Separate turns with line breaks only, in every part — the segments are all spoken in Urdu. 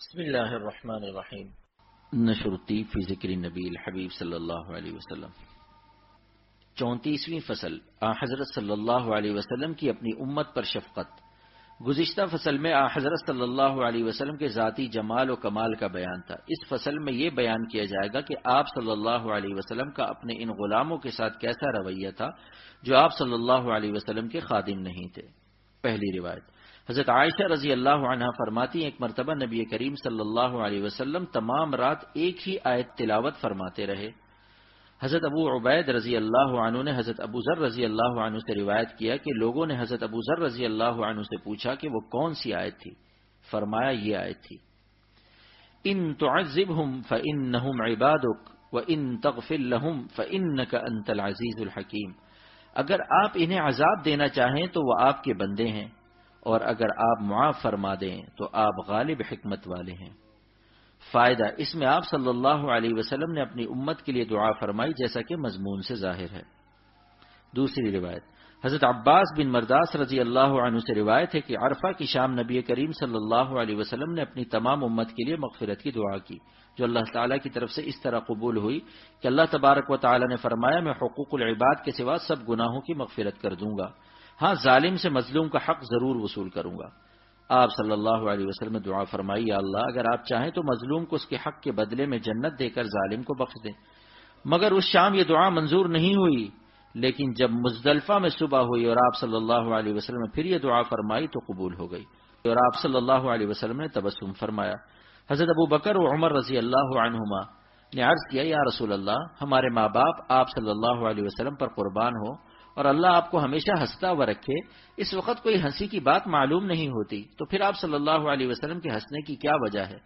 بسم اللہ الرحمن الرحیم۔ نشر الطیب فی ذکر النبی الحبیب صلی اللہ علیہ وسلم۔ 34ویں فصل، حضرت صلی اللہ علیہ وسلم کی اپنی امت پر شفقت۔ گزشتہ فصل میں حضرت صلی اللہ علیہ وسلم کے ذاتی جمال و کمال کا بیان تھا۔ اس فصل میں یہ بیان کیا جائے گا کہ آپ صلی اللہ علیہ وسلم کا اپنے ان غلاموں کے ساتھ کیسا رویہ تھا جو آپ صلی اللہ علیہ وسلم کے خادم نہیں تھے۔ پہلی روایت، حضرت عائشہ رضی اللہ عنہ فرماتی ہیں، ایک مرتبہ نبی کریم صلی اللہ علیہ وسلم تمام رات ایک ہی آیت تلاوت فرماتے رہے۔ حضرت ابو عبید رضی اللہ عنہ نے حضرت ابو ذر رضی اللہ عنہ سے روایت کیا کہ لوگوں نے حضرت ابو ذر رضی اللہ عنہ سے پوچھا کہ وہ کون سی آیت تھی؟ فرمایا یہ آیت تھی، ان تعذبہم فانہم عبادک وان تغفر لہم فانک انت العزیز الحکیم۔ اگر آپ انہیں عذاب دینا چاہیں تو وہ آپ کے بندے ہیں، اور اگر آپ معاف فرما دیں تو آپ غالب حکمت والے ہیں۔ فائدہ، اس میں آپ صلی اللہ علیہ وسلم نے اپنی امت کے لیے دعا فرمائی جیسا کہ مضمون سے ظاہر ہے۔ دوسری روایت، حضرت عباس بن مرداس رضی اللہ عنہ سے روایت ہے کہ عرفہ کی شام نبی کریم صلی اللہ علیہ وسلم نے اپنی تمام امت کے لیے مغفرت کی دعا کی، جو اللہ تعالیٰ کی طرف سے اس طرح قبول ہوئی کہ اللہ تبارک و تعالیٰ نے فرمایا، میں حقوق العباد کے سوا سب گناہوں کی مغفرت کر دوں گا، ہاں ظالم سے مظلوم کا حق ضرور وصول کروں گا۔ آپ صلی اللہ علیہ وسلم نے دعا فرمائی، یا اللہ اگر آپ چاہیں تو مظلوم کو اس کے حق کے بدلے میں جنت دے کر ظالم کو بخش دیں۔ مگر اس شام یہ دعا منظور نہیں ہوئی، لیکن جب مزدلفہ میں صبح ہوئی اور آپ صلی اللہ علیہ وسلم نے پھر یہ دعا فرمائی تو قبول ہو گئی، اور آپ صلی اللہ علیہ وسلم نے تبسم فرمایا۔ حضرت ابو بکر و عمر رضی اللہ عنہما نے عرض کیا، یا رسول اللہ، ہمارے ماں باپ آپ صلی اللہ علیہ وسلم پر قربان ہو اور اللہ آپ کو ہمیشہ ہنستا ہوا رکھے۔ اس وقت کوئی ہنسی کی بات معلوم نہیں ہوتی، تو پھر آپ صلی اللہ علیہ وسلم کے ہنسنے کی کیا وجہ ہے؟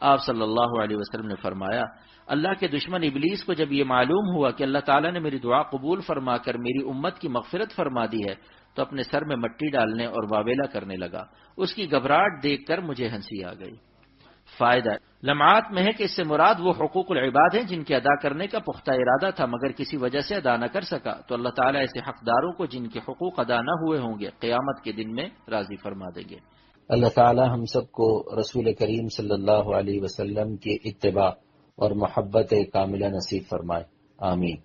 آپ صلی اللہ علیہ وسلم نے فرمایا، اللہ کے دشمن ابلیس کو جب یہ معلوم ہوا کہ اللہ تعالیٰ نے میری دعا قبول فرما کر میری امت کی مغفرت فرما دی ہے تو اپنے سر میں مٹی ڈالنے اور واویلا کرنے لگا۔ اس کی گھبراہٹ دیکھ کر مجھے ہنسی آ گئی۔ فائدہ، لمعات میں ہے کہ اس سے مراد وہ حقوق العباد ہیں جن کے ادا کرنے کا پختہ ارادہ تھا مگر کسی وجہ سے ادا نہ کر سکا، تو اللہ تعالیٰ ایسے حقداروں کو جن کے حقوق ادا نہ ہوئے ہوں گے قیامت کے دن میں راضی فرما دیں گے۔
اللہ تعالیٰ ہم سب کو رسول کریم صلی اللہ علیہ وسلم کی اتباع اور محبت کاملہ نصیب فرمائے، آمین۔